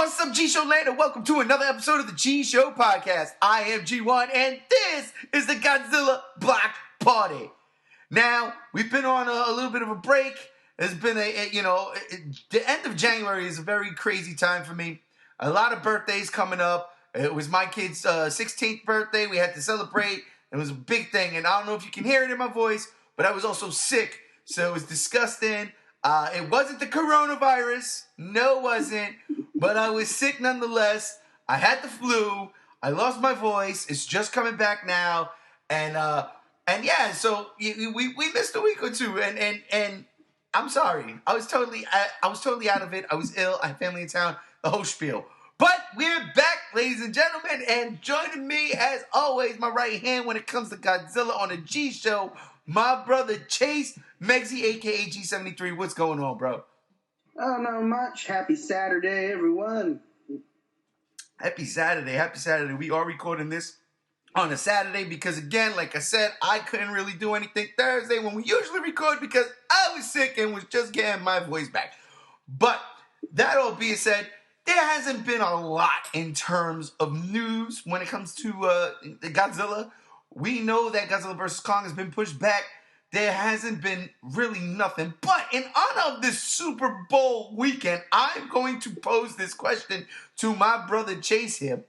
What's up, G Show Land, and welcome to another episode of the G Show Podcast. I am G1, and this is the Godzilla Block Party. Now, we've been on a little bit of a break. It's been the end of January is a very crazy time for me. A lot of birthdays coming up. It was my kid's 16th birthday. We had to celebrate. It was a big thing, and I don't know if you can hear it in my voice, but I was also sick, so it was disgusting. It wasn't the coronavirus. No, it wasn't. But I was sick nonetheless. I had the flu. I lost my voice. It's just coming back now. And yeah, so we missed a week or two. And I'm sorry. I was totally out of it. I was ill. I had family in town. The whole spiel. But we're back, ladies and gentlemen. And joining me, as always, my right hand when it comes to Godzilla on the G Show, my brother Chase Megzy, a.k.a. G73. What's going on, bro? Oh, not much. Happy Saturday, everyone. Happy Saturday. Happy Saturday. We are recording this on a Saturday because, again, like I said, I couldn't really do anything Thursday when we usually record because I was sick and was just getting my voice back. But that all being said, there hasn't been a lot in terms of news when it comes to Godzilla. We know that Godzilla vs. Kong has been pushed back. There hasn't been really nothing. But in honor of this Super Bowl weekend, I'm going to pose this question to my brother Chase here.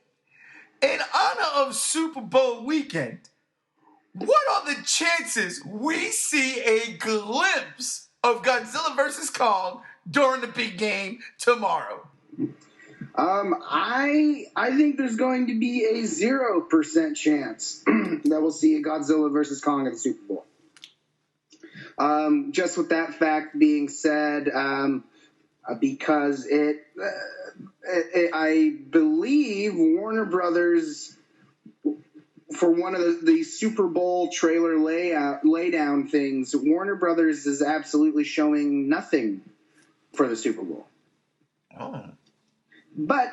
In honor of Super Bowl weekend, what are the chances we see a glimpse of Godzilla vs. Kong during the big game tomorrow? I think there's going to be a 0% chance that we'll see a Godzilla vs. Kong at the Super Bowl. Just with that fact being said, because I believe Warner Brothers, for one of the Super Bowl trailer laydown things, Warner Brothers is absolutely showing nothing for the Super Bowl. Oh. But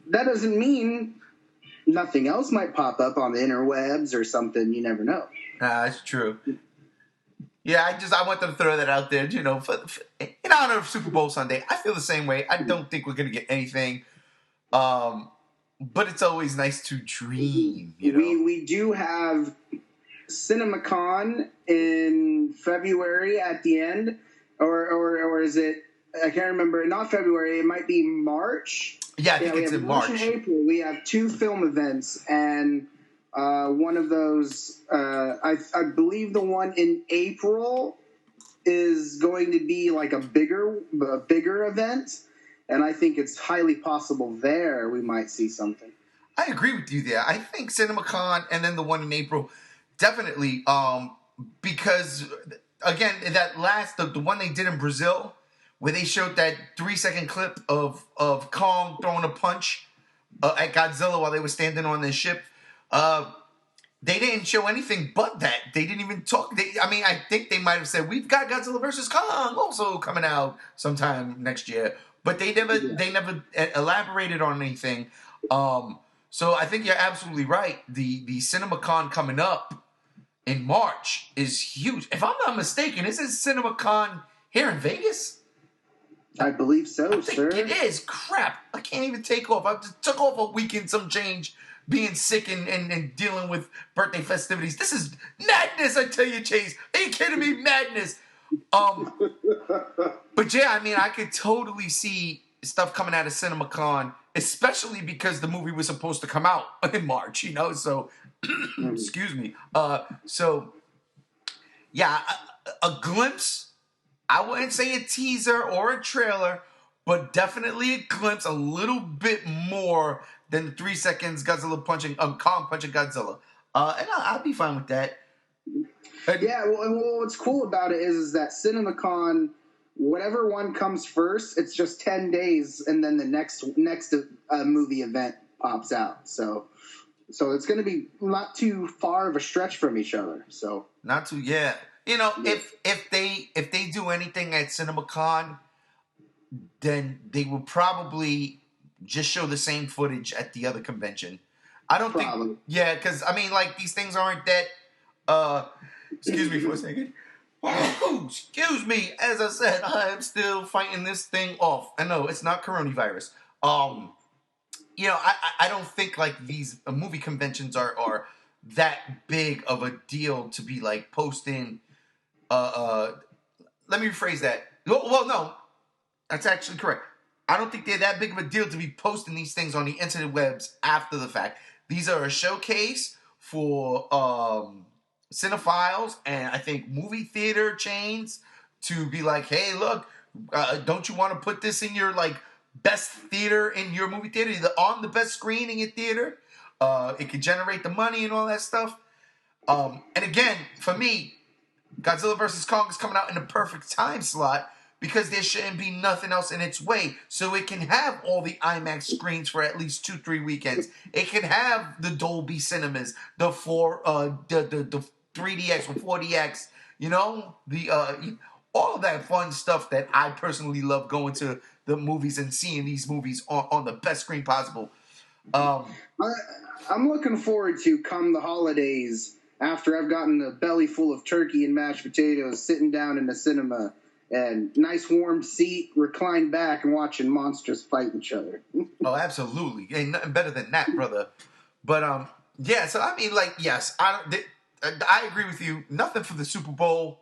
that doesn't mean nothing else might pop up on the interwebs or something. You never know. That's true. Yeah, I wanted to throw that out there, in honor of Super Bowl Sunday. I feel the same way. I don't think we're going to get anything, but it's always nice to dream, We do have CinemaCon in February at the end, or is it, I can't remember, not February, it might be March. Yeah, I think it's in March. In April, we have 2 film events, and one of those, I believe the one in April is going to be like a bigger event, and I think it's highly possible there we might see something. I agree with you there. I think CinemaCon and then the one in April, definitely, because, again, the one they did in Brazil, where they showed that 3-second clip of Kong throwing a punch at Godzilla while they were standing on their ship. They didn't show anything but that. They didn't even talk. I think they might have said, we've got Godzilla vs. Kong also coming out sometime next year. But they never elaborated on anything. So I think you're absolutely right. The CinemaCon coming up in March is huge. If I'm not mistaken, isn't CinemaCon here in Vegas? I believe so, sir. It is. Crap. I can't even take off. I just took off a weekend, some change, being sick and dealing with birthday festivities. This is madness, I tell you, Chase. Are you kidding me? Madness. But yeah, I could totally see stuff coming out of CinemaCon, especially because the movie was supposed to come out in March, so, excuse me. So, yeah, a glimpse. I wouldn't say a teaser or a trailer, but definitely a glimpse, a little bit more than 3 seconds Kong punching Godzilla. And I'll be fine with that. Yeah, well, what's cool about it is that CinemaCon, whatever one comes first, it's just 10 days, and then the next movie event pops out. So it's going to be not too far of a stretch from each other. So not too, yeah. If they do anything at CinemaCon, then they will probably just show the same footage at the other convention. I don't think, yeah, because these things aren't that. Excuse me for a second. Excuse me. As I said, I am still fighting this thing off. I know it's not coronavirus. I don't think like these movie conventions are that big of a deal to be like posting. Let me rephrase that. Well, no, that's actually correct. I don't think they're that big of a deal to be posting these things on the internet webs after the fact. These are a showcase for cinephiles and I think movie theater chains to be like, hey, look, don't you want to put this in your like best theater in your movie theater, either on the best screen in your theater? It could generate the money and all that stuff. And again, for me, Godzilla vs. Kong is coming out in the perfect time slot because there shouldn't be nothing else in its way. So it can have all the IMAX screens for at least 2-3 weekends. It can have the Dolby Cinemas, the 3DX or 4DX, all of that fun stuff that I personally love going to the movies and seeing these movies on the best screen possible. I'm looking forward to come the holidays after I've gotten a belly full of turkey and mashed potatoes, sitting down in the cinema and nice warm seat, reclined back and watching monsters fight each other. Oh, absolutely. Ain't nothing better than that, brother. But, yeah, so I mean, like, yes, I agree with you. Nothing for the Super Bowl.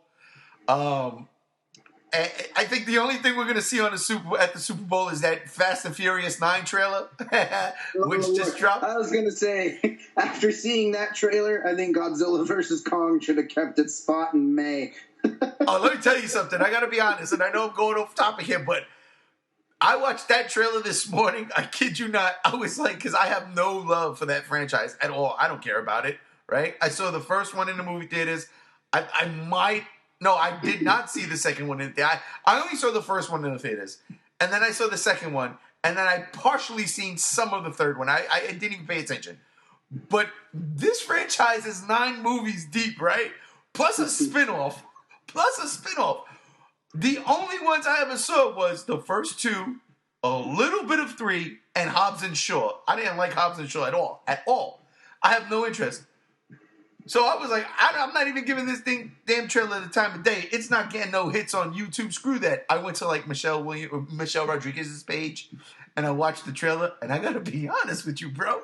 I think the only thing we're going to see at the Super Bowl is that Fast and Furious 9 trailer, which just dropped. I was going to say, after seeing that trailer, I think Godzilla vs. Kong should have kept its spot in May. Oh, let me tell you something. I got to be honest, and I know I'm going off topic here, but I watched that trailer this morning. I kid you not. I was like, because I have no love for that franchise at all. I don't care about it, right? I saw the first one in the movie theaters. I did not see the second one in the theater. I only saw the first one in the theaters. And then I saw the second one. And then I partially seen some of the third one. I didn't even pay attention. But this franchise is 9 movies deep, right? Plus a spinoff. The only ones I ever saw was the first 2, a little bit of 3, and Hobbs and Shaw. I didn't like Hobbs and Shaw at all. I have no interest. So I was like, I'm not even giving this damn trailer the time of day. It's not getting no hits on YouTube. Screw that. I went to like Michelle Rodriguez's page, and I watched the trailer. And I gotta be honest with you, bro,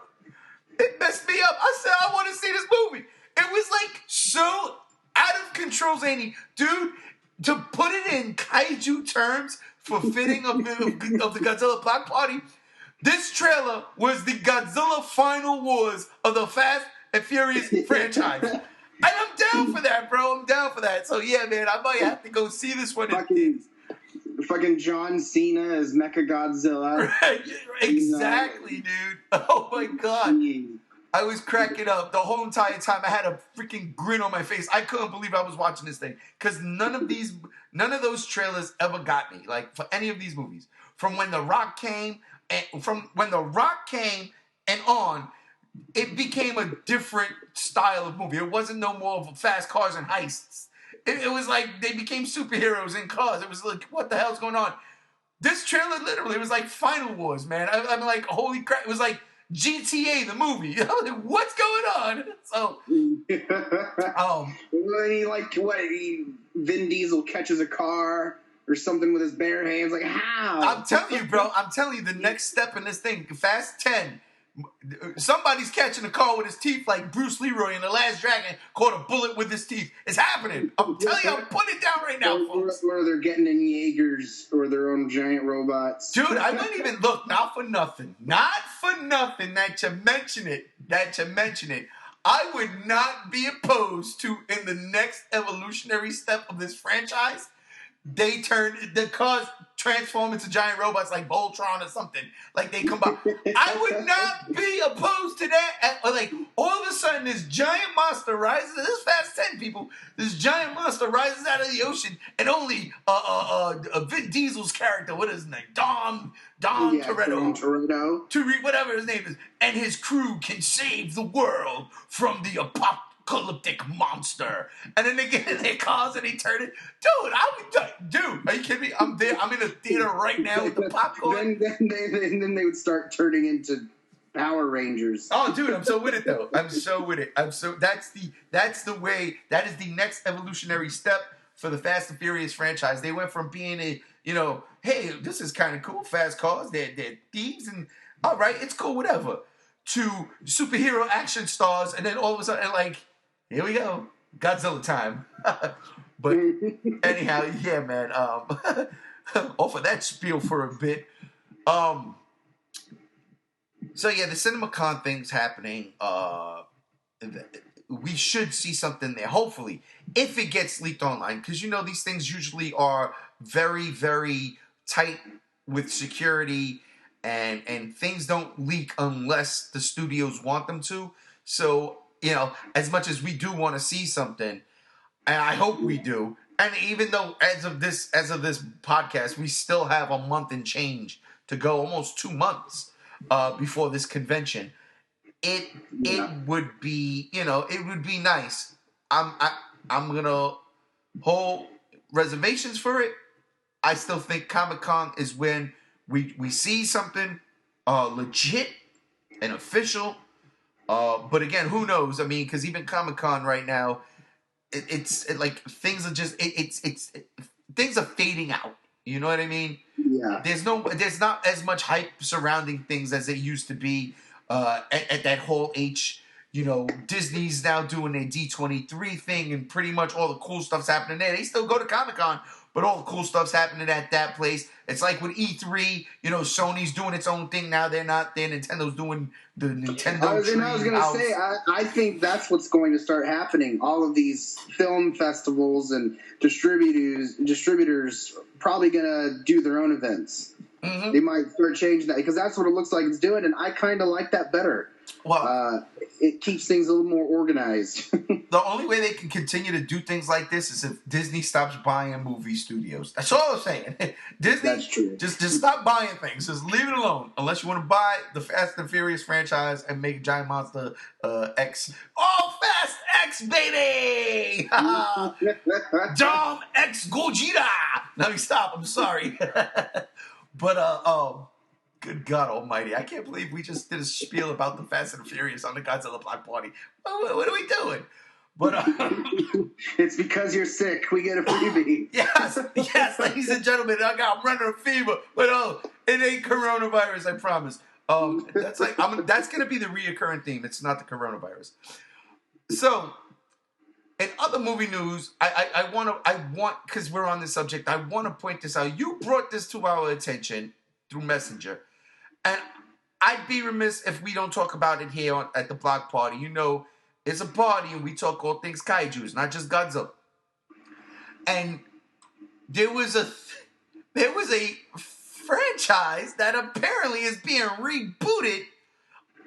it messed me up. I said I want to see this movie. It was like so out of control, Zany, dude. To put it in kaiju terms for fitting of the Godzilla Block Party, this trailer was the Godzilla Final Wars of the Fast and Furious franchise. And I'm down for that, bro. I'm down for that. So, yeah, man, I might have to go see this one. Fucking John Cena as Mechagodzilla. Right, exactly, dude. Oh, my God. I was cracking up the whole entire time. I had a freaking grin on my face. I couldn't believe I was watching this thing. Because none of those trailers ever got me. Like, for any of these movies. From when The Rock came and on, it became a different style of movie. It wasn't no more of fast cars and heists. It was like they became superheroes in cars. It was like, what the hell's going on? This trailer literally was like Final Wars, man. I'm like, holy crap. It was like GTA, the movie. I was like, what's going on? So, Vin Diesel catches a car or something with his bare hands. Like, how? I'm telling you, bro. The next step in this thing, Fast 10, somebody's catching a car with his teeth like Bruce Leroy in The Last Dragon caught a bullet with his teeth. It's happening. I'm telling you, I'm putting it down right now, folks. Or they're getting in Jaegers or their own giant robots. Dude, I wouldn't even look. Not for nothing that you mention it. I would not be opposed to, in the next evolutionary step of this franchise, the cars transform into giant robots like Voltron or something. Like they come by. I would not be opposed to that. Like all of a sudden this giant monster rises. This is Fast 10 people. This giant monster rises out of the ocean and only Vin Diesel's character, what is his name? Dom Toretto. Whatever his name is. And his crew can save the world from the apocalyptic monster. And then they get in their cars and they turn it. Dude, are you kidding me? I'm there. I'm in a theater right now with the popcorn. Then they would start turning into Power Rangers. Oh, dude, I'm so with it though. That's the way. That is the next evolutionary step for the Fast and Furious franchise. They went from being hey, this is kind of cool, fast cars. They're thieves and all right, it's cool, whatever, to superhero action stars, and then all of a sudden, like, here we go, Godzilla time. But anyhow, yeah, man. Off of that spiel for a bit. So yeah, the CinemaCon thing's happening. We should see something there, hopefully, if it gets leaked online, because these things usually are very, very tight with security, and things don't leak unless the studios want them to. So as much as we do want to see something, and I hope we do, and even though as of this podcast, we still have a month and change to go, almost 2 months before this convention. It would be it would be nice. I'm gonna hold reservations for it. I still think Comic-Con is when we see something legit and official. But again, who knows? I mean, because even Comic-Con right now, it's like things are just things are fading out. You know what I mean? Yeah. There's not as much hype surrounding things as it used to be. At that whole Disney's now doing their D23 thing, and pretty much all the cool stuff's happening there. They still go to Comic-Con, but all the cool stuff's happening at that place. It's like with E3, Sony's doing its own thing now. They're not there. Nintendo's doing the Nintendo I was going to say, I think that's what's going to start happening. All of these film festivals and distributors probably going to do their own events. Mm-hmm. They might start changing that, because that's what it looks like it's doing, and I kind of like that better. Well, it keeps things a little more organized. The only way they can continue to do things like this is if Disney stops buying movie studios. That's all I'm saying. Disney, that's true. Just stop buying things. Just leave it alone. Unless you want to buy the Fast and Furious franchise and make Giant Monster X. Oh, Fast X, baby! Dom X Gogeta! Now stop. I'm sorry. But, good God almighty. I can't believe we just did a spiel about the Fast and Furious on the Godzilla Block Party. What are we doing? But it's because you're sick. We get a freebie. Yes, ladies and gentlemen. I'm running a fever. But, it ain't coronavirus, I promise. That's going to be the reoccurring theme. It's not the coronavirus. So, in other movie news, I want, because we're on this subject, I want to point this out. You brought this to our attention through Messenger. And I'd be remiss if we don't talk about it here at the Block Party. It's a party and we talk all things kaijus, not just Godzilla. And there was a franchise that apparently is being rebooted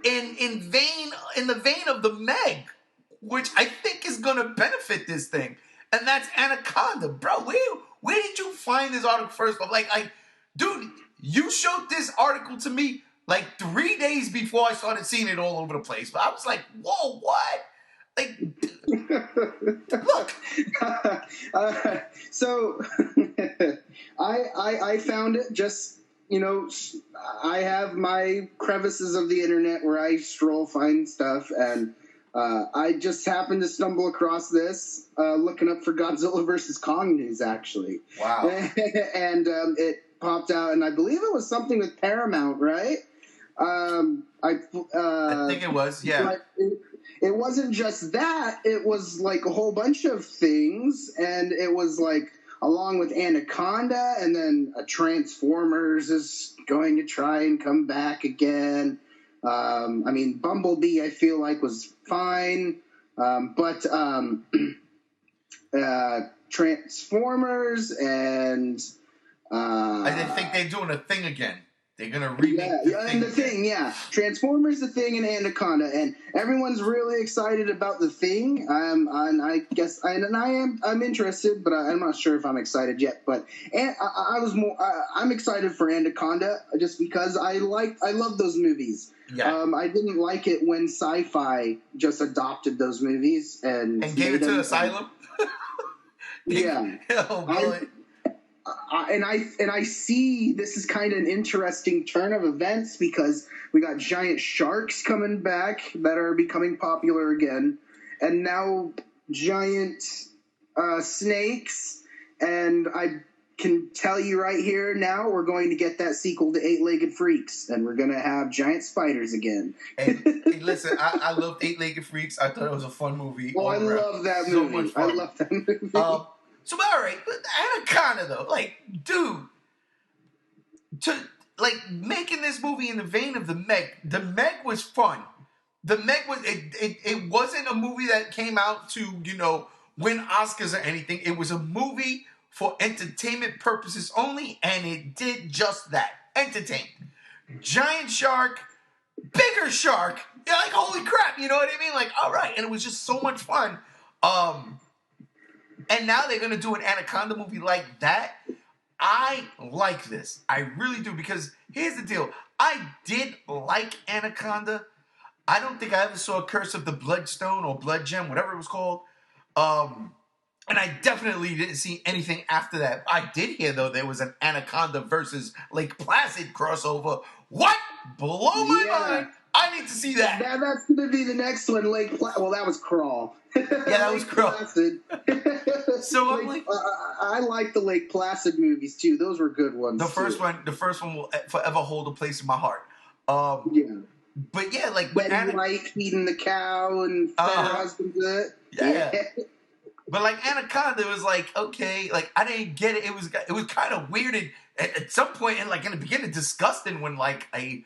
in the vein of the Meg, which I think is going to benefit this thing, and that's Anaconda, bro. Where did you find this article first? Like, dude, you showed this article to me like 3 days before I started seeing it all over the place. But I was like, whoa, what? Like, look. So I found it just, I have my crevices of the internet where I stroll, find stuff, and I just happened to stumble across this, looking up for Godzilla vs. Kong news, actually. Wow. And it popped out, and I believe it was something with Paramount, right? I think it was, yeah. It wasn't just that. It was like a whole bunch of things, and it was like along with Anaconda, and then Transformers is going to try and come back again. Bumblebee, I feel like, was fine. But Transformers and... I think they're doing a thing again. They're going to remake the thing. Transformers, the Thing, and Anaconda. And everyone's really excited about the Thing. And I guess... I'm interested, but I'm not sure if I'm excited yet. But I'm excited for Anaconda just because I love those movies. Yeah. I didn't like it when Sci-Fi just adopted those movies and gave it to Asylum. Yeah. Oh boy. I see this is kind of an interesting turn of events because we got giant sharks coming back that are becoming popular again, and now giant snakes, and can tell you right here now, we're going to get that sequel to Eight-Legged Freaks, and we're going to have giant spiders again. And listen, I loved Eight-Legged Freaks. I thought it was a fun movie. Oh, I love that so movie. Much fun. I love that movie. So, all right, Anaconda, though. Like, dude, making this movie in the vein of The Meg was fun. The Meg was, it wasn't a movie that came out to, win Oscars or anything. It was a movie for entertainment purposes only, and it did just that. Entertain. Giant shark, bigger shark. You're like, holy crap, you know what I mean? Like, all right. And it was just so much fun. And now they're going to do an Anaconda movie like that. I like this. I really do, because here's the deal. I did like Anaconda. I don't think I ever saw Curse of the Bloodstone or Blood Gem, whatever it was called. And I definitely didn't see anything after that. I did hear, though, there was an Anaconda versus Lake Placid crossover. What? Blow my mind. I need to see that. That's going to be the next one. Well, that was Crawl. Yeah, that was Crawl. Placid. So I'm like... I like the Lake Placid movies, too. Those were good ones, The first one will forever hold a place in my heart. Yeah. But yeah, like... Betty White feeding the cow and her husband did it. Yeah. But like Anaconda, it was like, okay, like I didn't get it. It was kind of weird and at some point, and like in the beginning, disgusting when like I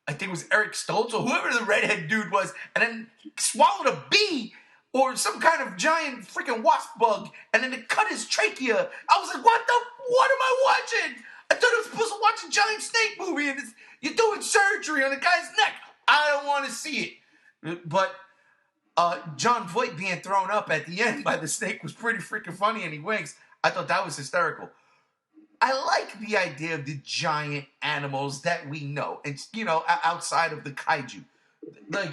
think it was Eric Stoltz or whoever the redhead dude was, and then swallowed a bee or some kind of giant freaking wasp bug, and then it cut his trachea. I was like, what am I watching? I thought I was supposed to watch a giant snake movie, and you're doing surgery on a guy's neck. I don't want to see it. But John Voight being thrown up at the end by the snake was pretty freaking funny, and he winks. I thought that was hysterical. I like the idea of the giant animals that we know, and outside of the kaiju. Like,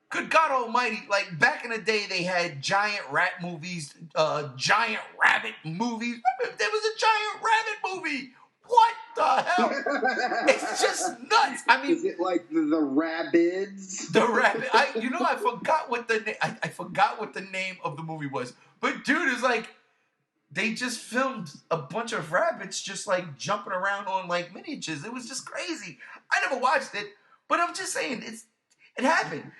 good God Almighty! Like back in the day, they had giant rat movies, giant rabbit movies. There was a giant rabbit movie. What the hell? It's just nuts. I mean, is it like the Rabbids? The Rabbit. I forgot what I forgot what the name of the movie was. But dude, is like they just filmed a bunch of rabbits just like jumping around on like miniatures. It was just crazy. I never watched it, but I'm just saying it happened.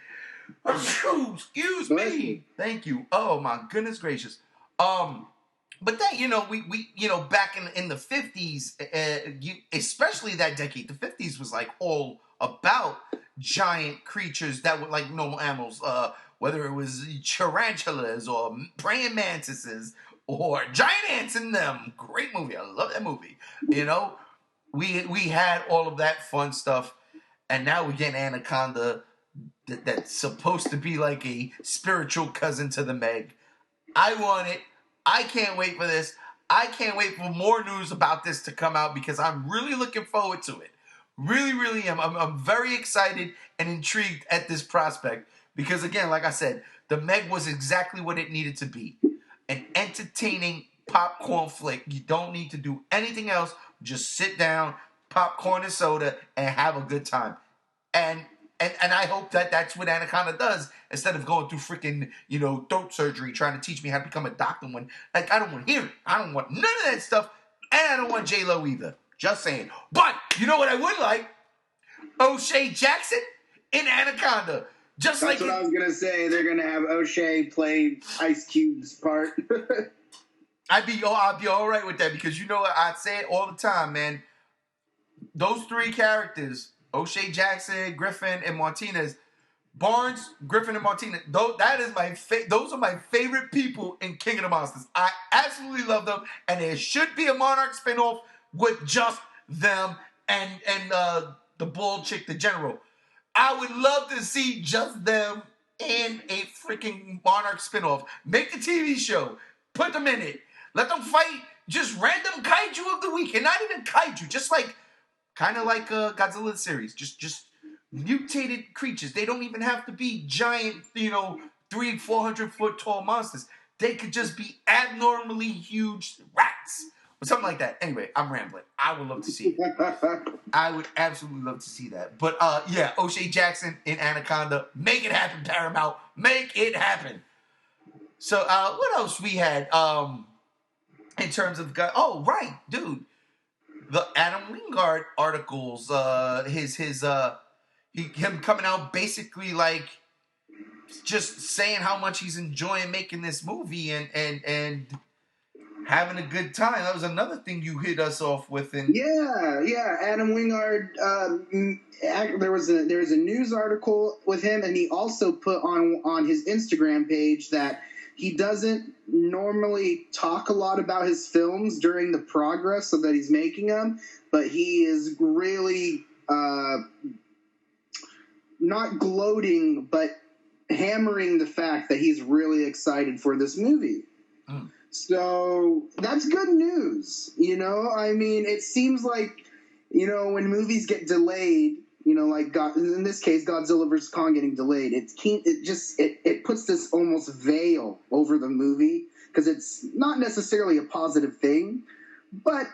Excuse me. Thank you. Oh my goodness gracious. But then, we back in the 50s, especially that decade, the 50s was like all about giant creatures that were like normal animals, whether it was tarantulas or praying mantises or giant ants in them. Great movie. I love that movie. We had all of that fun stuff, and now we get Anaconda that's supposed to be like a spiritual cousin to the Meg. I want it. I can't wait for this. I can't wait for more news about this to come out because I'm really looking forward to it. Really, really am. I'm very excited and intrigued at this prospect because, again, like I said, The Meg was exactly what it needed to be. An entertaining popcorn flick. You don't need to do anything else. Just sit down, popcorn and soda, and have a good time. And I hope that that's what Anaconda does instead of going through freaking, throat surgery trying to teach me how to become a doctor when, like, I don't want to hear it. I don't want none of that stuff, and I don't want J-Lo either. Just saying. But, you know what I would like? O'Shea Jackson in Anaconda. That's what I was going to say. They're going to have O'Shea play Ice Cube's part. I'll be all right with that because you know what? I say it all the time, man. Those three characters... O'Shea Jackson, Griffin, and Martinez. Barnes, Griffin, and Martinez. Those are my favorite people in King of the Monsters. I absolutely love them, and there should be a Monarch spinoff with just them and the bald chick, the general. I would love to see just them in a freaking Monarch spinoff. Make the TV show. Put them in it. Let them fight just random kaiju of the week, and not even kaiju, just like kind of like Godzilla series, just mutated creatures. They don't even have to be giant, 300-400 foot tall monsters. They could just be abnormally huge rats or something like that. Anyway, I'm rambling. I would love to see it. I would absolutely love to see that. But yeah, O'Shea Jackson in Anaconda. Make it happen, Paramount. Make it happen. So what else we had? in terms of guy. Oh, right, dude. The Adam Wingard articles, him coming out basically like just saying how much he's enjoying making this movie and having a good time. That was another thing you hit us off with. And yeah, Adam Wingard. There was a news article with him, and he also put on his Instagram page that he doesn't normally talk a lot about his films during the progress so that he's making them, but he is really not gloating, but hammering the fact that he's really excited for this movie. So that's good news. I mean, it seems like, when movies get delayed, like in this case, Godzilla vs. Kong getting delayed, it puts this almost veil over the movie because it's not necessarily a positive thing. But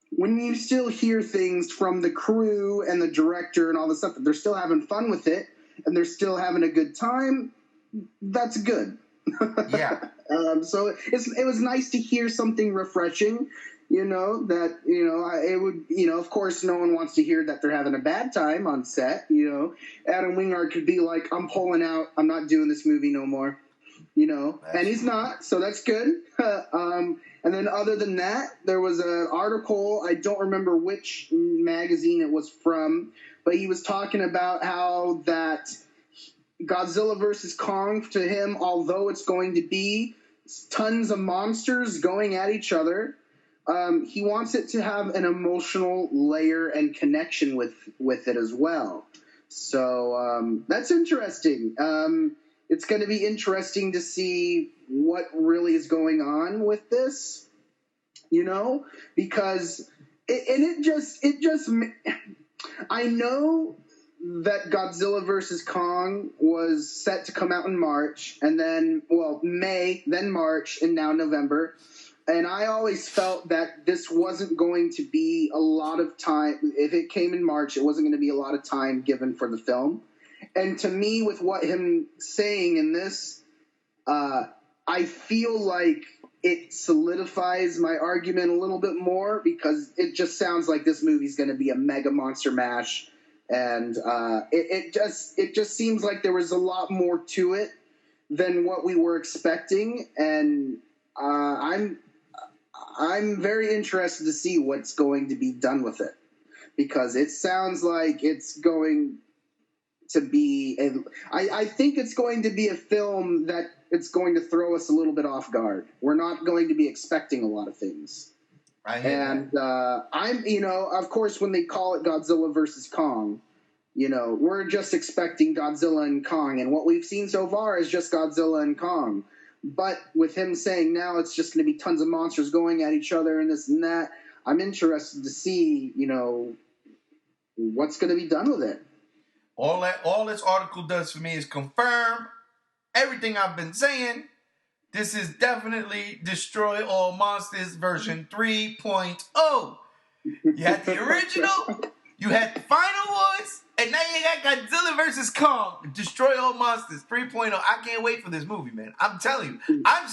when you still hear things from the crew and the director and all this stuff, that they're still having fun with it and they're still having a good time, that's good. Yeah. So it was nice to hear something refreshing, that, it would, of course, no one wants to hear that they're having a bad time on set. Adam Wingard could be like, I'm pulling out, I'm not doing this movie no more, and he's not, so that's good. And then other than that, there was an article, I don't remember which magazine it was from, but he was talking about how that Godzilla vs. Kong, to him, although it's going to be tons of monsters going at each other, he wants it to have an emotional layer and connection with it as well. So that's interesting. It's going to be interesting to see what really is going on with this, because I know that Godzilla vs. Kong was set to come out in March, and then, May, then March, and now November. And I always felt that this wasn't going to be a lot of time. If it came in March, it wasn't going to be a lot of time given for the film. And to me, with what him saying in this, I feel like it solidifies my argument a little bit more, because it just sounds like this movie's going to be a mega monster mash. And it just seems like there was a lot more to it than what we were expecting, and I'm very interested to see what's going to be done with it, because it sounds like it's going to be I think it's going to be a film that it's going to throw us a little bit off guard. We're not going to be expecting a lot of things. And I'm, of course, when they call it Godzilla versus Kong, we're just expecting Godzilla and Kong, and what we've seen so far is just Godzilla and Kong. But with him saying now it's just going to be tons of monsters going at each other and this and that, I'm interested to see, what's going to be done with it. All this article does for me is confirm everything I've been saying. This is definitely Destroy All Monsters version 3.0. You had the original, you had the final ones, and now you got Godzilla vs. Kong, Destroy All Monsters 3.0. I can't wait for this movie, man. I'm telling you, I'm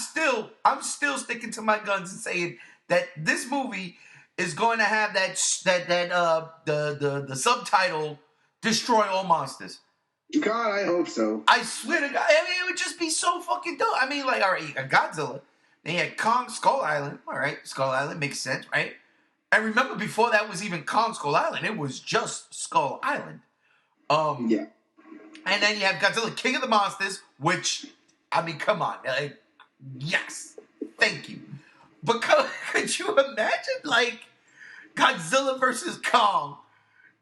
still sticking to my guns and saying that this movie is going to have the subtitle Destroy All Monsters. God, I hope so. I swear to God, I mean, it would just be so fucking dope. I mean, like, all right, you got Godzilla, then you had Kong Skull Island. All right, Skull Island makes sense, right? And remember, before that was even Kong Skull Island, it was just Skull Island. Yeah. And then you have Godzilla King of the Monsters, which, I mean, come on. Like, yes, thank you. But could you imagine, like, Godzilla versus Kong?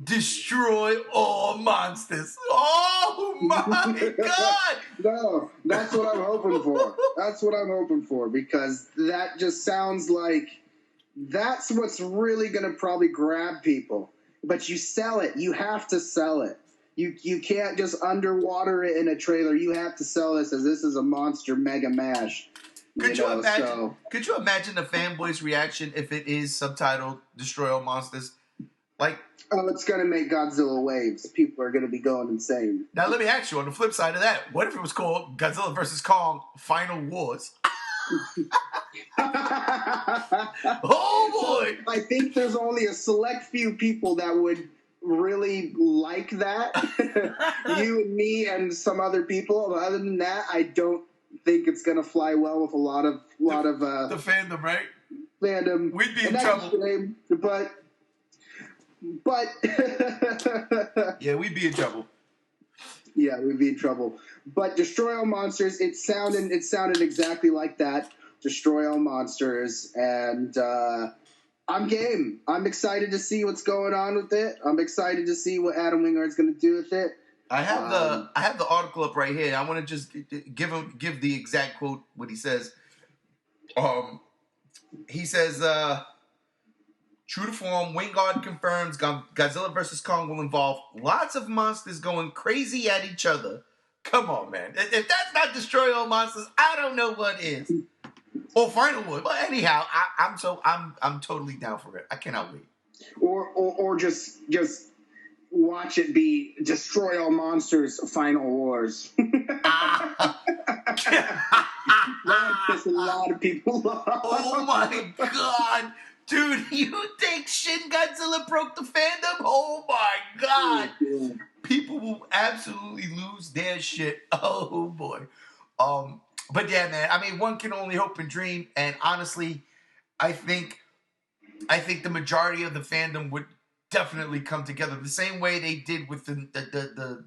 Destroy all monsters. Oh my God! No, that's what I'm hoping for. That's what I'm hoping for, because that just sounds like that's what's really going to probably grab people. But you sell it. You have to sell it. You can't just underwater it in a trailer. You have to sell this as this is a monster mega mash. Could you imagine the fanboys' reaction if it is subtitled Destroy All Monsters? Like, oh, it's going to make Godzilla waves. People are going to be going insane. Now, let me ask you, on the flip side of that, what if it was called Godzilla vs. Kong Final Wars? Oh boy! I think there's only a select few people that would really like that. You and me and some other people. But other than that, I don't think it's gonna fly well with a lot of the fandom, right? Fandom. We'd be in trouble. But yeah, we'd be in trouble. Yeah, we'd be in trouble. But Destroy All Monsters, it sounded exactly like that. Destroy All Monsters, and I'm game. I'm excited to see what's going on with it. I'm excited to see what Adam Wingard's going to do with it. I have the article up right here. I want to just give the exact quote what he says. He says, true to form, Wingard confirms Godzilla vs. Kong will involve lots of monsters going crazy at each other. Come on, man. If that's not Destroy All Monsters, I don't know what is. Or Final War. But anyhow, I'm totally down for it. I cannot wait. Or just watch it be Destroy All Monsters Final Wars. That pisses a lot of people off. Oh my god. Dude, you think Shin Godzilla broke the fandom? Oh my god. Yeah. People will absolutely lose their shit. Oh boy. But yeah, man. I mean, one can only hope and dream. And honestly, I think the majority of the fandom would definitely come together the same way they did with the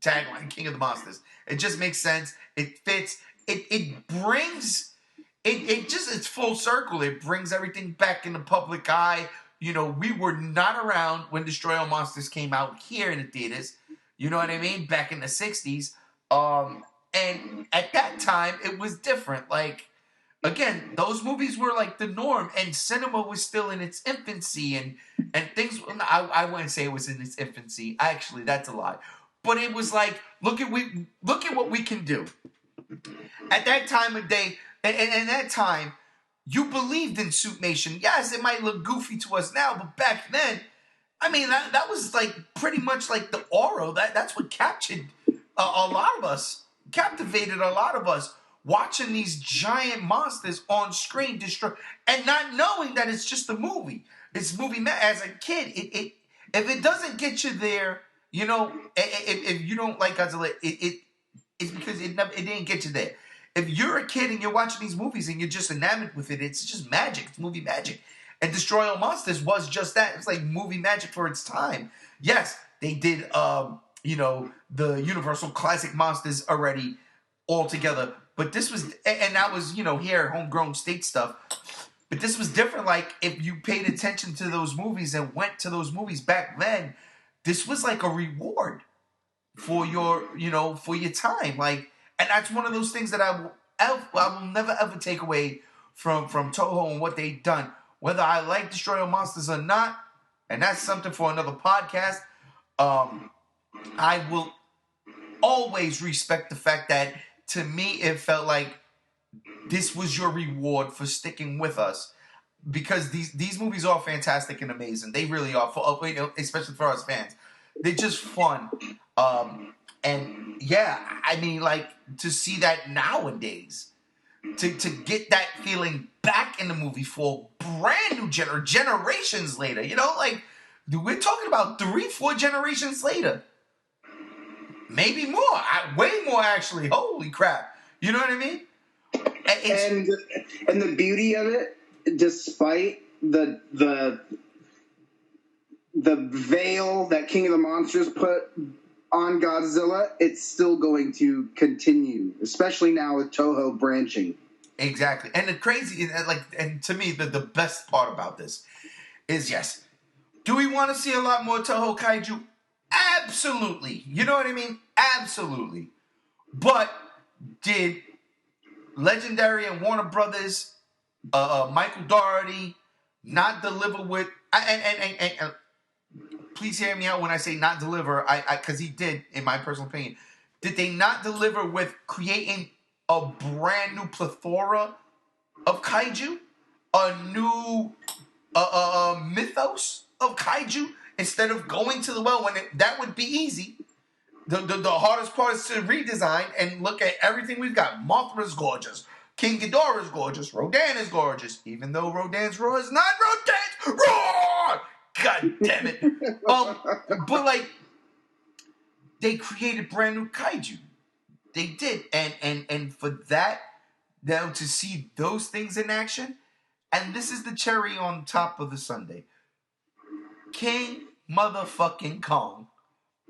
tagline King of the Monsters. It just makes sense. It fits. It brings it's full circle. It brings everything back in the public eye. You know, we were not around when Destroy All Monsters came out here in the theaters. You know what I mean? Back in the 60s. And at that time, it was different. Like, again, those movies were like the norm, and cinema was still in its infancy, and things. I wouldn't say it was in its infancy. Actually, that's a lie. But it was like, look at what we can do. At that time of day, and that time, you believed in Suit Nation. Yes, it might look goofy to us now, but back then, I mean, that was like pretty much like the aura. That's what captured a lot of us, captivated a lot of us, watching these giant monsters on screen destroy, and not knowing that it's just a movie. It's movie. As a kid, if it doesn't get you there, you know, if you don't like Godzilla, it's because it didn't get you there. If you're a kid and you're watching these movies and you're just enamored with it, it's just magic. It's movie magic. And Destroy All Monsters was just that. It's like movie magic for its time. Yes, they did, you know, the Universal Classic Monsters already all together. But this was, and that was, you know, here, homegrown state stuff. But this was different. Like, if you paid attention to those movies and went to those movies back then, this was like a reward for your, you know, for your time. Like, and that's one of those things that I will never ever take away from Toho and what they've done. Whether I like Destroy All Monsters or not, and that's something for another podcast, I will always respect the fact that, to me, it felt like this was your reward for sticking with us. Because these movies are fantastic and amazing. They really are, especially for us fans. They're just fun. And yeah, I mean, like, to see that nowadays, to get that feeling back in the movie for brand new generations later, you know, like, we're talking about 3-4 generations later. Maybe more. Way more, actually. Holy crap. You know what I mean? And the beauty of it, despite the veil that King of the Monsters put on Godzilla, it's still going to continue, especially now with Toho branching. Exactly. And the crazy, and to me, the best part about this is, yes, do we want to see a lot more Toho Kaiju? Absolutely. You know what I mean? Absolutely. But did Legendary and Warner Brothers, Michael Dougherty, not deliver with, and please hear me out when I say not deliver, because he did, in my personal opinion. Did they not deliver with creating a brand new plethora of kaiju? A new mythos of kaiju? Instead of going to the well, that would be easy. The hardest part is to redesign and look at everything we've got. Mothra's gorgeous. King Ghidorah is gorgeous. Rodan is gorgeous. Even though Rodan's roar is not Rodan's roar! God damn it. But, like, they created brand new kaiju. They did. And for that, now to see those things in action, and this is the cherry on top of the sundae. King motherfucking Kong.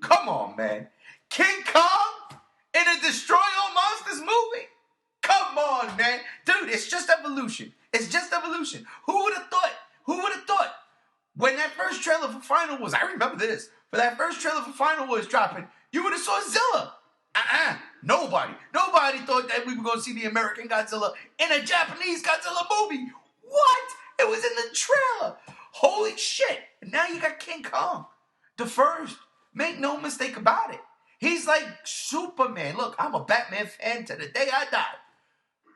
Come on, man. King Kong in a Destroy All Monsters movie? Come on, man. Dude, it's just evolution. It's just evolution. Who would have thought? Who would have thought? When that first trailer for Final Wars, I remember this, when that first trailer for Final Wars dropping, you would have saw Zilla. Nobody. Nobody thought that we were going to see the American Godzilla in a Japanese Godzilla movie. What? It was in the trailer. Holy shit. And now you got King Kong. The first. Make no mistake about it. He's like Superman. Look, I'm a Batman fan to the day I die.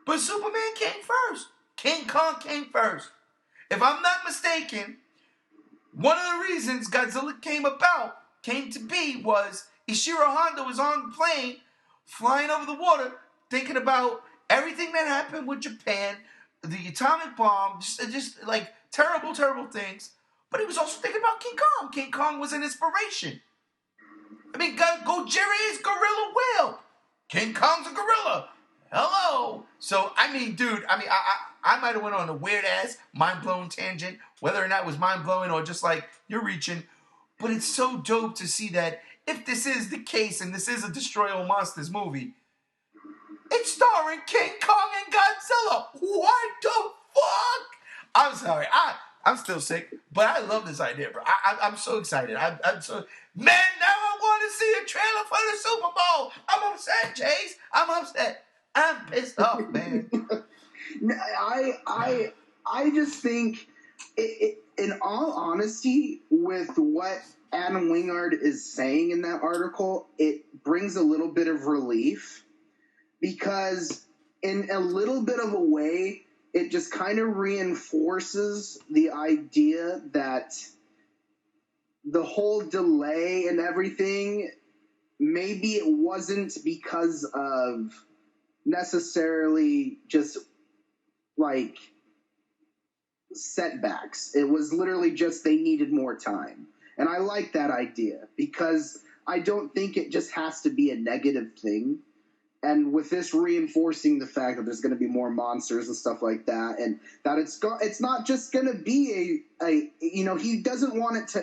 But Superman came first. King Kong came first. If I'm not mistaken, one of the reasons Godzilla came to be, was Ishiro Honda was on the plane, flying over the water, thinking about everything that happened with Japan, the atomic bomb, just like terrible, terrible things. But he was also thinking about King Kong. King Kong was an inspiration. I mean, Gojira is Gorilla Whale. King Kong's a gorilla. Hello. So, I mean, dude, I might have went on a weird-ass, mind-blowing tangent, whether or not it was mind-blowing or just like, you're reaching. But it's so dope to see that if this is the case and this is a Destroy All Monsters movie, it's starring King Kong and Godzilla. What the fuck? I'm sorry. I'm still sick, but I love this idea, bro. I'm so excited. I'm so... Man, now I want to see a trailer for the Super Bowl. I'm upset, Chase. I'm upset. I'm pissed off, man. I just think, in all honesty, with what Adam Wingard is saying in that article, it brings a little bit of relief, because in a little bit of a way, it just kind of reinforces the idea that the whole delay and everything, maybe it wasn't because of necessarily just like setbacks. It was literally just they needed more time. And I like that idea, because I don't think it just has to be a negative thing. And with this reinforcing the fact that there's going to be more monsters and stuff like that, and that it's not just going to be he doesn't want it to,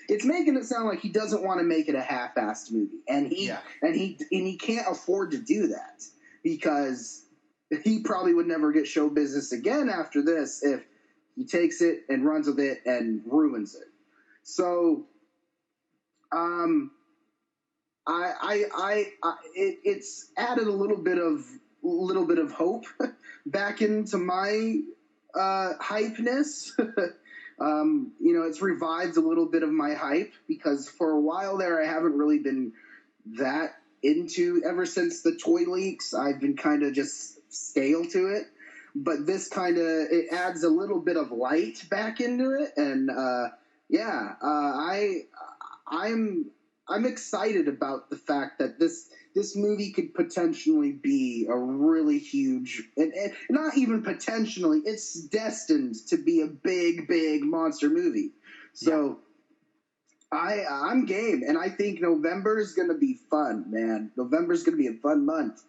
it's making it sound like he doesn't want to make it a half-assed movie. And he can't afford to do that, because he probably would never get show business again after this if he takes it and runs with it and ruins it. So, it's added a little bit of hope back into my hypeness. It's revived a little bit of my hype, because for a while there I haven't really been that into, ever since the toy leaks. I've been kind of just stale to it, but this kind of, it adds a little bit of light back into it, and I'm excited about the fact that this movie could potentially be a really huge, and not even potentially, it's destined to be a big, big monster movie. So I'm game, and I think November is going to be fun, man. November is going to be a fun month.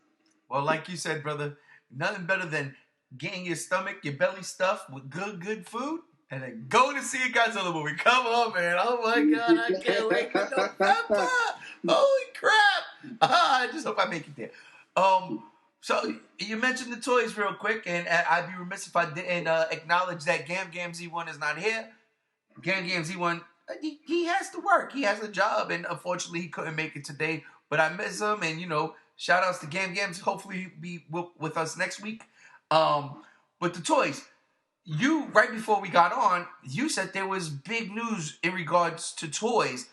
Well, like you said, brother, nothing better than getting your stomach, your belly stuffed with good food, and then go to see a Godzilla movie. Come on, man. Oh, my God. I can't wait for November. Holy crap. I just hope I make it there. So you mentioned the toys real quick, and I'd be remiss if I didn't acknowledge that Gam Z1 is not here. Gam Z1, he has to work. He has a job, and unfortunately he couldn't make it today. But I miss him, and, shout outs to Gam. Hopefully he'll be with us next week. But the toys. You, right before we got on, you said there was big news in regards to toys,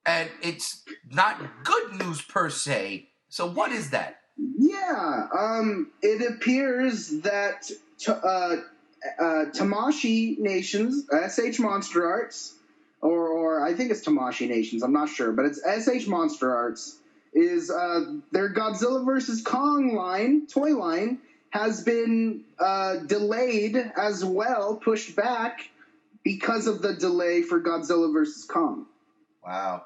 and it's not good news per se. So what is that? Yeah, it appears that Tamashii Nations, SH Monster Arts, or I think it's Tamashii Nations, I'm not sure, but it's SH Monster Arts, is their Godzilla vs. Kong toy line, has been delayed as well, pushed back because of the delay for Godzilla vs. Kong. Wow.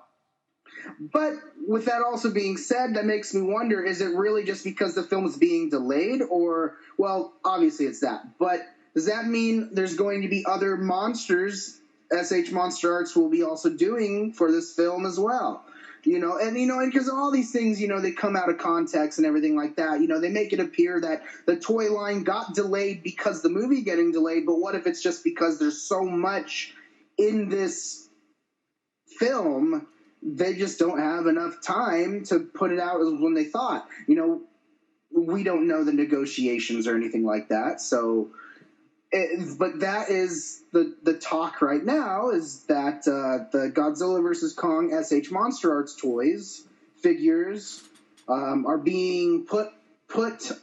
But with that also being said, that makes me wonder, is it really just because the film is being delayed? Or, well, obviously it's that. But does that mean there's going to be other monsters SH Monster Arts will be also doing for this film as well? And because all these things, they come out of context and everything like that. They make it appear that the toy line got delayed because the movie getting delayed. But what if it's just because there's so much in this film, they just don't have enough time to put it out as when they thought. We don't know the negotiations or anything like that. So, but that is the talk right now, is that the Godzilla vs. Kong SH Monster Arts toys, figures, are being put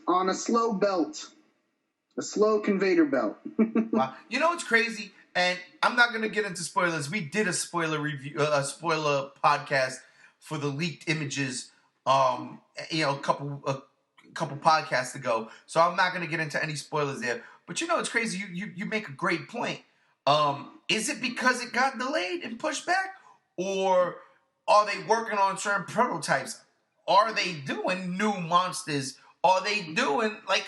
on a slow belt, a slow conveyor belt. Wow. It's crazy, and I'm not going to get into spoilers. We did a spoiler review, a spoiler podcast for the leaked images, a couple podcasts ago. So I'm not going to get into any spoilers there. But it's crazy. You make a great point. Is it because it got delayed and pushed back, or are they working on certain prototypes? Are they doing new monsters? Are they doing like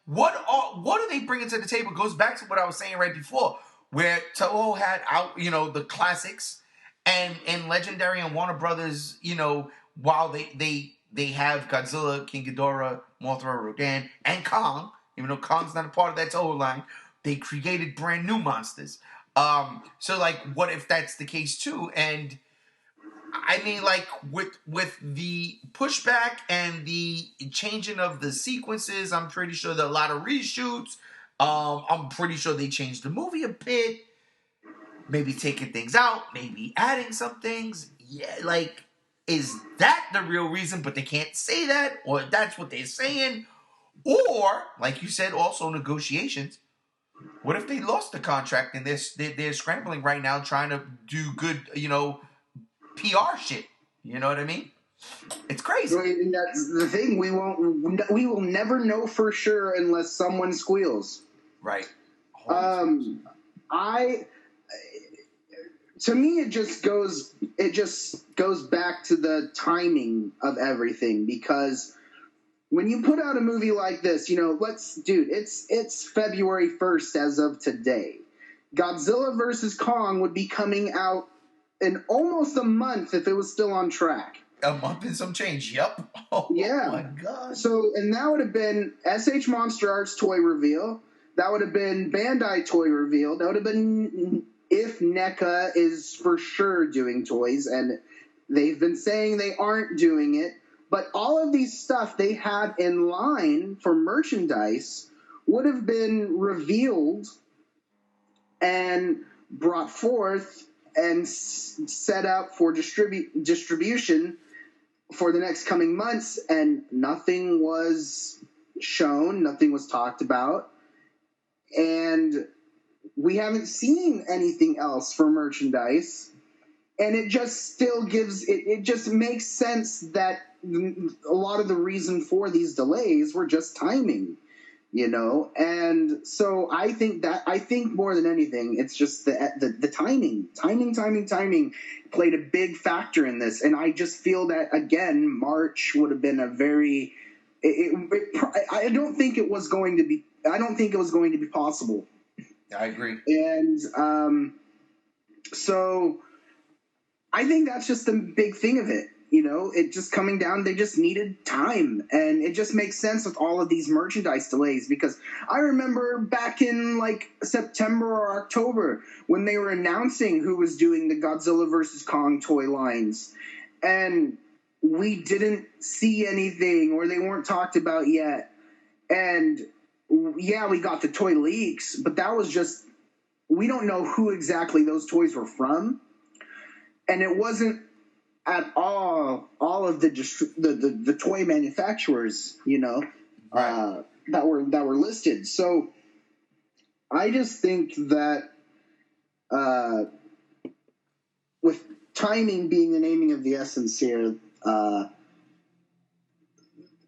what are they bringing to the table? It goes back to what I was saying right before, where Toho had out the classics, and Legendary and Warner Brothers, while they have Godzilla, King Ghidorah, Mothra, Rodan, and Kong. Even though Kong's not a part of that Toho line, they created brand new monsters. So what if that's the case too? And I mean, with the pushback and the changing of the sequences, I'm pretty sure there are a lot of reshoots. I'm pretty sure they changed the movie a bit. Maybe taking things out, maybe adding some things. Yeah, is that the real reason? But they can't say that, or that's what they're saying. Or, like you said, also negotiations. What if they lost the contract and they're scrambling right now trying to do good, PR shit? You know what I mean? It's crazy. And that's the thing. We will never know for sure unless someone squeals. Right. To me, it just goes back to the timing of everything, because when you put out a movie like this, it's February 1st as of today. Godzilla vs. Kong would be coming out in almost a month if it was still on track. A month and some change, yep. Oh my God. So, and that would have been SH Monster Arts toy reveal. That would have been Bandai toy reveal. That would have been if NECA is for sure doing toys, and they've been saying they aren't doing it. But all of these stuff they had in line for merchandise would have been revealed and brought forth and set up for distribution for the next coming months, and nothing was shown, nothing was talked about, and we haven't seen anything else for merchandise. And it just still it just makes sense that a lot of the reason for these delays were just timing, and so I think more than anything, it's just the timing played a big factor in this. And I just feel that, again, March would have been a very I don't think it was going to be possible. I agree. And so I think that's just the big thing of it. It just coming down, they just needed time. And it just makes sense with all of these merchandise delays, because I remember back in September or October when they were announcing who was doing the Godzilla vs. Kong toy lines, and we didn't see anything, or they weren't talked about yet. And yeah, we got the toy leaks, but that was just, we don't know who exactly those toys were from. And it wasn't at all of the toy manufacturers, right, that were listed. So I just think that with timing being the naming of the essence here,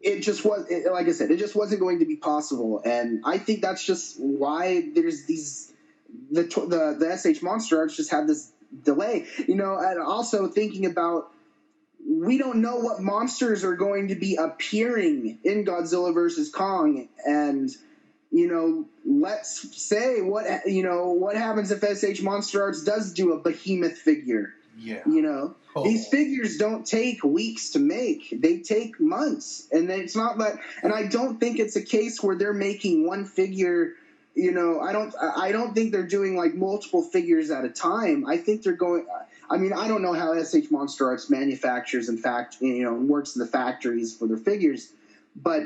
it just was, like I said, it just wasn't going to be possible. And I think that's just why there's the SH Monster Arts just had this delay, and also thinking about, we don't know what monsters are going to be appearing in Godzilla versus Kong, and let's say what happens if SH Monster Arts does do a behemoth figure. Yeah. These figures don't take weeks to make; they take months, and it's not that. And I don't think it's a case where they're making one figure. I don't think they're doing like multiple figures at a time. I think they're going. I mean, I don't know how SH Monster Arts manufactures and works in the factories for their figures, but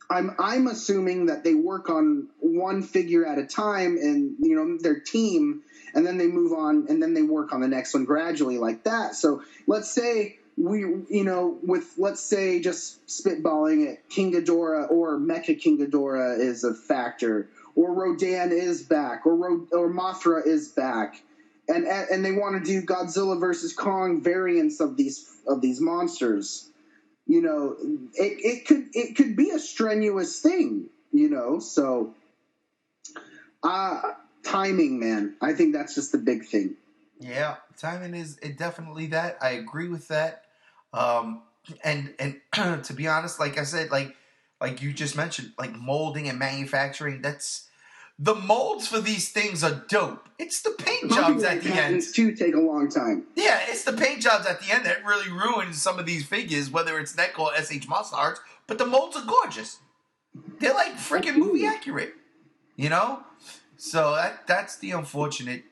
I'm assuming that they work on one figure at a time, and their team, and then they move on, and then they work on the next one gradually like that. So let's say let's say just spitballing it, King Ghidorah or Mecha King Ghidorah is a factor, or Rodan is back, or Mothra is back. And they want to do Godzilla versus Kong variants of these monsters. It could be a strenuous thing. So timing, man. I think that's just the big thing. Yeah, timing is definitely that. I agree with that. And to be honest, like I said, like you just mentioned, like molding and manufacturing, the molds for these things are dope. It's the paint jobs at the end. Too take a long time. Yeah, it's the paint jobs at the end that really ruins some of these figures, whether it's NECA or SH Monster Arts. But the molds are gorgeous. They're like freaking movie accurate. So that's the unfortunate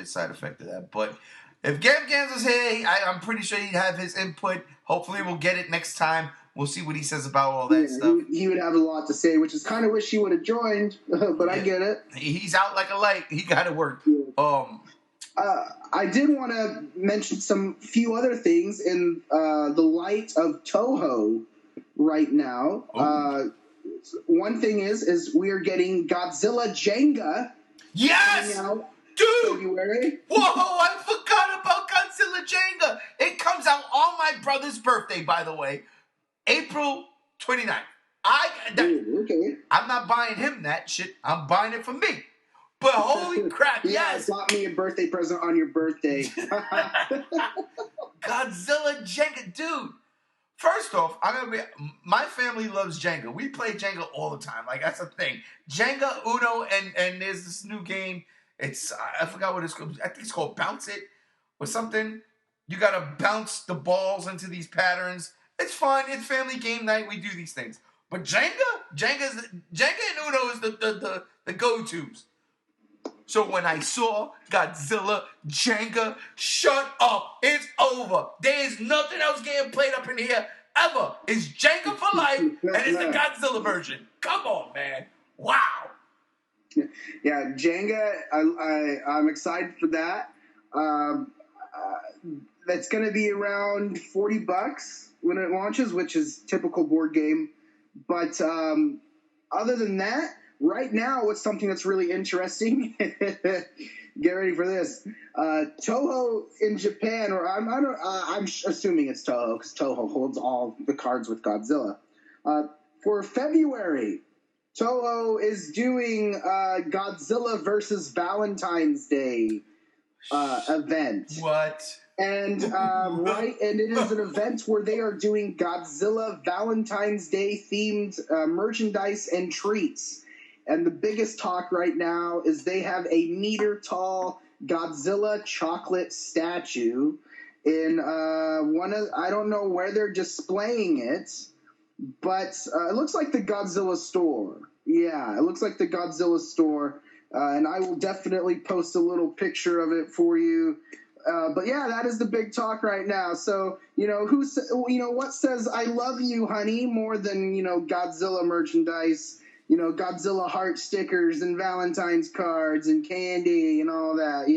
side effect of that. But if Gam Gams was here, I'm pretty sure he'd have his input. Hopefully we'll get it next time. We'll see what he says about all that stuff. He would have a lot to say, which is kind of wish he would have joined, but I get it. He's out like a light. He got to work. Yeah. I did want to mention some few other things in the light of Toho right now. One thing is we are getting Godzilla Jenga. Yes! Dude! February. Whoa, I forgot about Godzilla Jenga. It comes out on my brother's birthday, by the way. April 29th. Okay. I'm not buying him that shit. I'm buying it for me. But holy crap, yes. Bought me a birthday present on your birthday. Godzilla Jenga. Dude. First off, my family loves Jenga. We play Jenga all the time. Like, that's a thing. Jenga, Uno, and there's this new game. I forgot what it's called. I think it's called Bounce It or something. You got to bounce the balls into these patterns. It's fun. It's family game night. We do these things. But Jenga and Uno is the go-tos. So when I saw Godzilla Jenga, shut up. It's over. There's nothing else getting played up in here ever. It's Jenga for life, and it's the Godzilla version. Come on, man. Wow. Yeah, Jenga, I'm excited for that. That's going to be around $40 when it launches, which is typical board game. But other than that, right now, what's something that's really interesting? Get ready for this. Toho in Japan, or I'm assuming it's Toho because Toho holds all the cards with Godzilla. For February, Toho is doing Godzilla versus Valentine's Day event. What? And and it is an event where they are doing Godzilla Valentine's Day themed merchandise and treats. And the biggest talk right now is they have a meter-tall Godzilla chocolate statue in I don't know where they're displaying it, but it looks like the Godzilla store. Yeah, it looks like the Godzilla store, and I will definitely post a little picture of it for you. But yeah, that is the big talk right now. So what says "I love you, honey" more than Godzilla merchandise? Godzilla heart stickers and Valentine's cards and candy and all that,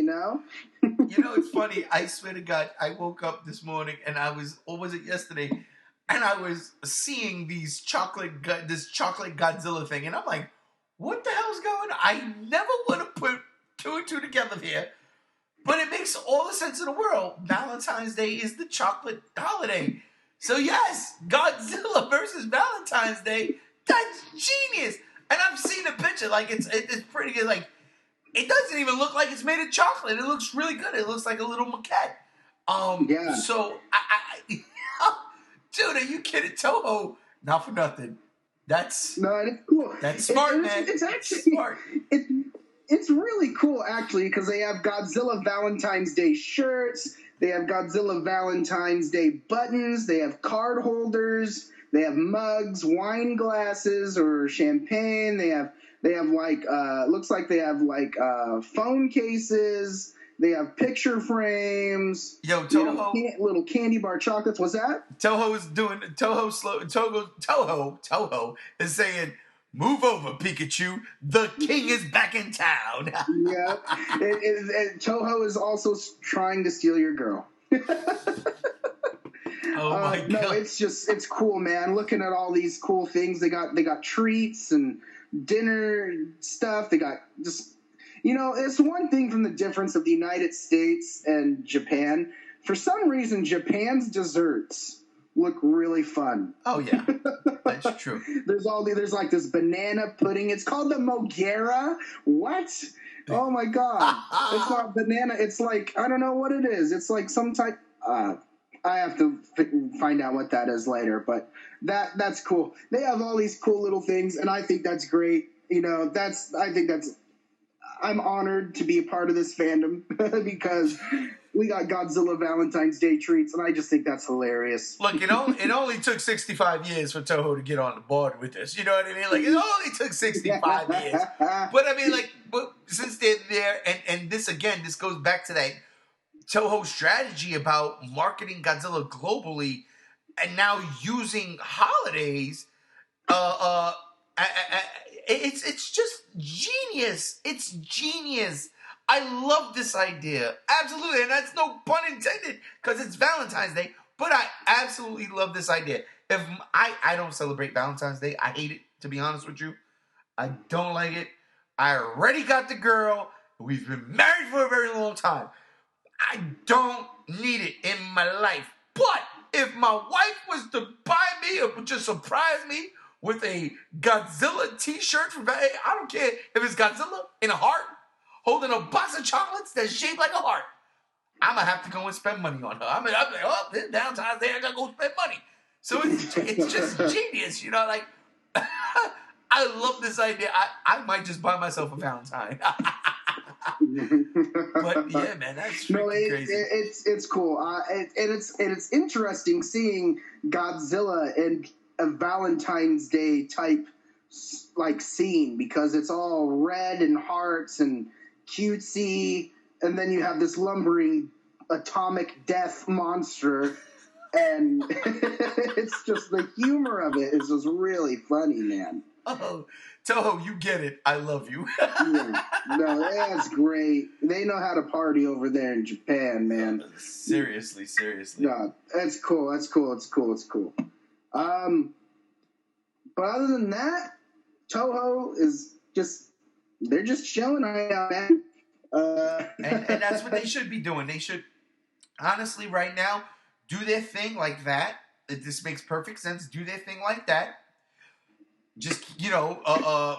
It's funny. I swear to God, I woke up this morning and or was it yesterday? And I was seeing this chocolate Godzilla thing. And I'm like, what the hell's going on? I never would have put two and two together here. But it makes all the sense in the world. Valentine's Day is the chocolate holiday. So yes, Godzilla versus Valentine's Day. That's genius. And I've seen a picture. Like it's pretty good. Like it doesn't even look like it's made of chocolate. It looks really good. It looks like a little maquette. Yeah. So dude, are you kidding? Toho, not for nothing. That's cool. That's smart, man. It's actually smart. It's really cool, actually, because they have Godzilla Valentine's Day shirts. They have Godzilla Valentine's Day buttons. They have card holders. They have mugs, wine glasses, or champagne. They have like looks like they have like phone cases. They have picture frames. Yo, Toho, little candy bar chocolates. What's that? Toho is saying, "Move over, Pikachu. The king is back in town." Yeah, Toho is also trying to steal your girl. Oh my god! No, it's cool, man. Looking at all these cool things, they got treats and dinner stuff. They got just, it's one thing from the difference of the United States and Japan. For some reason, Japan's desserts look really fun. Oh yeah, that's true. There's like this banana pudding. It's called the Mogera. What? Oh my god! It's not banana. It's like, I don't know what it is. It's like some type. I have to find out what that is later, but that's cool. They have all these cool little things, and I think that's great. I'm honored to be a part of this fandom because we got Godzilla Valentine's Day treats, and I just think that's hilarious. Look, it only took 65 years for Toho to get on the board with this. You know what I mean? Like, it only took 65 years. But I mean, since they're there, and this goes back to that Toho strategy about marketing Godzilla globally and now using holidays. It's just genius. It's genius. I love this idea. Absolutely. And that's no pun intended because it's Valentine's Day. But I absolutely love this idea. If I don't celebrate Valentine's Day. I hate it, to be honest with you. I don't like it. I already got the girl. We've been married for a very long time. I don't need it in my life. But if my wife was to buy me or just surprise me with a Godzilla t-shirt from I don't care if it's Godzilla in a heart holding a box of chocolates that's shaped like a heart, I'm going to have to go and spend money on her. I'm like, oh, this Valentine's Day, I got to go spend money. So it's just genius, like, I love this idea. I might just buy myself a Valentine. But yeah, man, that's crazy. It's cool, and it's interesting seeing Godzilla in a Valentine's Day type like scene because it's all red and hearts and cutesy, and then you have this lumbering atomic death monster, and it's just the humor of it is just really funny, man. Oh, Toho, you get it. I love you. Yeah. No, that's great. They know how to party over there in Japan, man. Seriously. No, that's cool. It's cool. But other than that, Toho is they're just chilling right now, man. And that's what they should be doing. They should, honestly, right now, do their thing like that. This makes perfect sense. Do their thing like that. Just,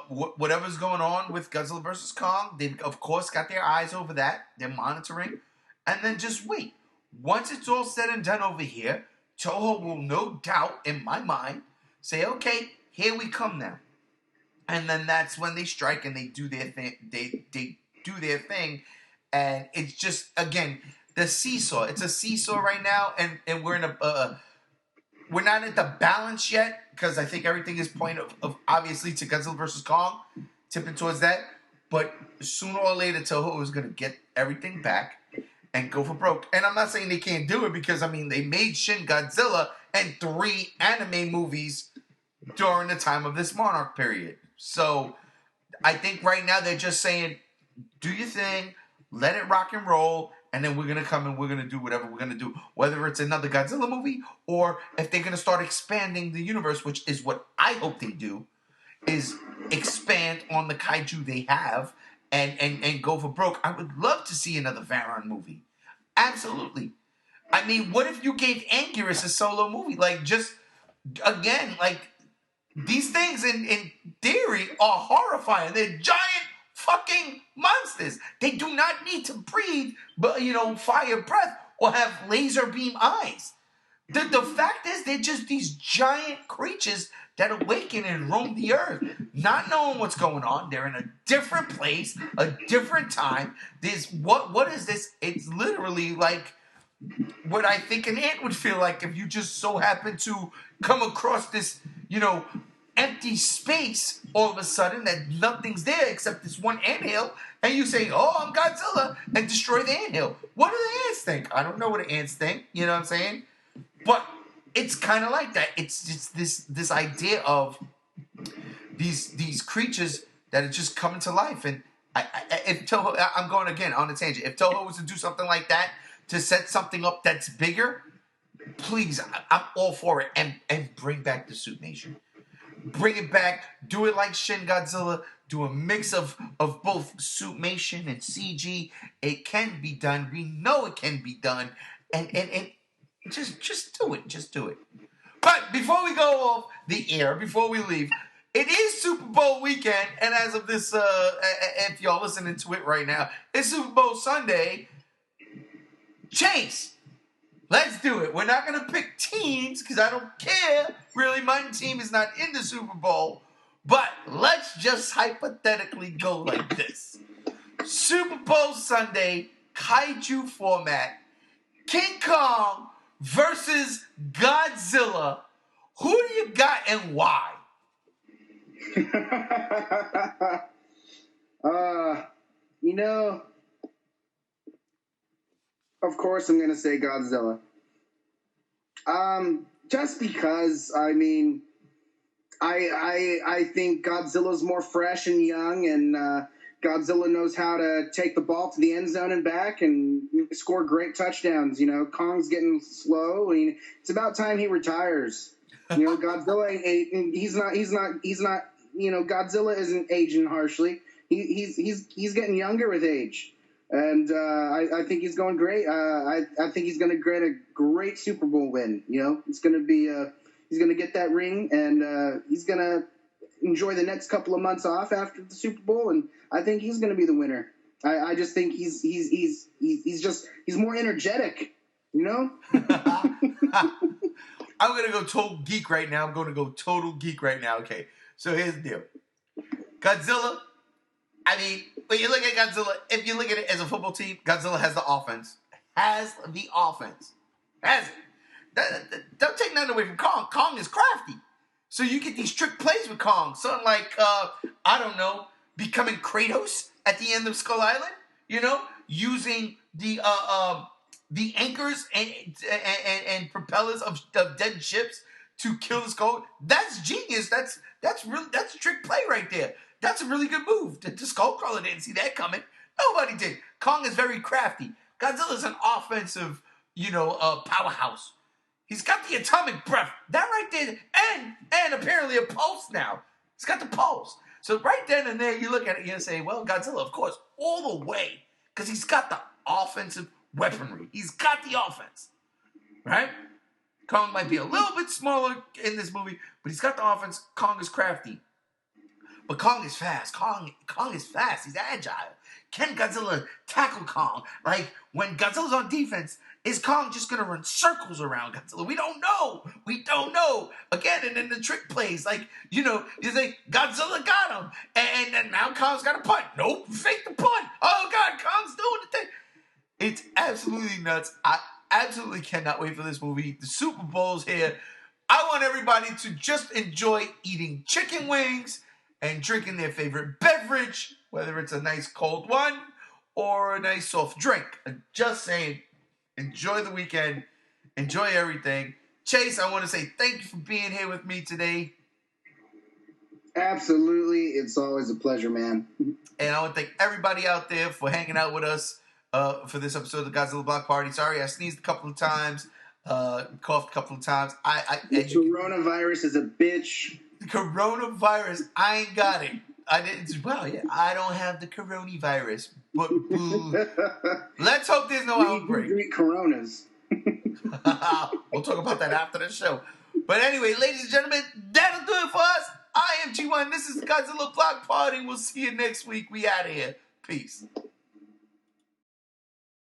whatever's going on with Godzilla vs. Kong, they've, of course, got their eyes over that. They're monitoring. And then just wait. Once it's all said and done over here, Toho will no doubt, in my mind, say, okay, here we come now. And then that's when they strike and they do their thing. They do their thing. And it's just, again, the seesaw. It's a seesaw right now. And we're in we're not at the balance yet because I think everything is pointing of obviously to Godzilla vs. Kong, tipping towards that. But sooner or later, Toho is going to get everything back and go for broke. And I'm not saying they can't do it because, they made Shin Godzilla and 3 anime movies during the time of this Monarch period. So I think right now they're just saying, do your thing, let it rock and roll, and then we're going to come and we're going to do whatever we're going to do. Whether it's another Godzilla movie or if they're going to start expanding the universe, which is what I hope they do, is expand on the kaiju they have and go for broke. I would love to see another Varan movie. Absolutely. I mean, what if you gave Anguirus a solo movie? Like, just, again, like, these things in theory are horrifying. They're giant fucking monsters. They do not need to breathe, but fire breath or have laser beam eyes. The fact is, they're just these giant creatures that awaken and roam the earth, not knowing what's going on. They're in a different place, a different time. What is this? It's literally like what I think an ant would feel like if you just so happen to come across this, empty space all of a sudden that nothing's there except this one anthill, and you say, "Oh, I'm Godzilla," and destroy the anthill. What do the ants think? I don't know what the ants think. You know what I'm saying? But it's kind of like that. It's just this idea of these creatures that are just coming to life. And if Toho, I'm going again on a tangent. If Toho was to do something like that to set something up that's bigger, please, I'm all for it. And bring back the Suit Nation. Bring it back. Do it like Shin Godzilla. Do a mix of both Suitmation and CG. It can be done. We know it can be done. And just do it. Just do it. But before we go off the air, before we leave, it is Super Bowl weekend, and as of this, if y'all listening to it right now, it's Super Bowl Sunday. Chase, let's do it. We're not going to pick teams because I don't care. Really, my team is not in the Super Bowl. But let's just hypothetically go like this. Super Bowl Sunday, kaiju format, King Kong versus Godzilla. Who do you got and why? Of course I'm going to say Godzilla. Just because, I mean, I think Godzilla's more fresh and young, and Godzilla knows how to take the ball to the end zone and back and score great touchdowns. Kong's getting slow. I mean, it's about time he retires. Godzilla, he's not. Godzilla isn't aging harshly. He's getting younger with age, and I think he's going great. I think he's going to get a great Super Bowl win. It's going to be he's going to get that ring, and he's going to enjoy the next couple of months off after the Super Bowl, and I think he's going to be the winner. I just think he's more energetic. I'm going to go total geek right now. Okay, so here's the deal. Godzilla, I mean, when you look at Godzilla, if you look at it as a football team, Godzilla has the offense. Has it. Don't take nothing away from Kong. Kong is crafty. So you get these trick plays with Kong. Something like, I don't know, becoming Kratos at the end of Skull Island. Using the anchors and propellers of dead ships to kill the skull. That's genius. That's a trick play right there. That's a really good move. The Skullcrawler didn't see that coming. Nobody did. Kong is very crafty. Godzilla's an offensive, powerhouse. He's got the atomic breath. That right there, and apparently a pulse now. He's got the pulse. So right then and there, you look at it and you say, well, Godzilla, of course, all the way, because he's got the offensive weaponry. He's got the offense, right? Kong might be a little bit smaller in this movie, but he's got the offense. Kong is crafty. But Kong is fast. Kong is fast. He's agile. Can Godzilla tackle Kong? Like, when Godzilla's on defense, is Kong just going to run circles around Godzilla? We don't know. Again, and then the trick plays. Like, you think Godzilla got him. And now Kong's got a punt. Nope, fake the punt. Oh, God, Kong's doing the thing. It's absolutely nuts. I absolutely cannot wait for this movie. The Super Bowl's here. I want everybody to just enjoy eating chicken wings and drinking their favorite beverage, whether it's a nice cold one or a nice soft drink. I'm just saying, enjoy the weekend. Enjoy everything. Chase, I want to say thank you for being here with me today. Absolutely. It's always a pleasure, man. And I want to thank everybody out there for hanging out with us for this episode of the Godzilla Block Party. Sorry, I sneezed a couple of times, coughed a couple of times. The coronavirus is a bitch. The coronavirus, I ain't got it. I didn't. Well, yeah, I don't have the coronavirus. But let's hope there's no outbreak. We drink Coronas. We'll talk about that after the show. But anyway, ladies and gentlemen, that'll do it for us. I am G1. This is the Godzilla Block Party. We'll see you next week. We out of here. Peace.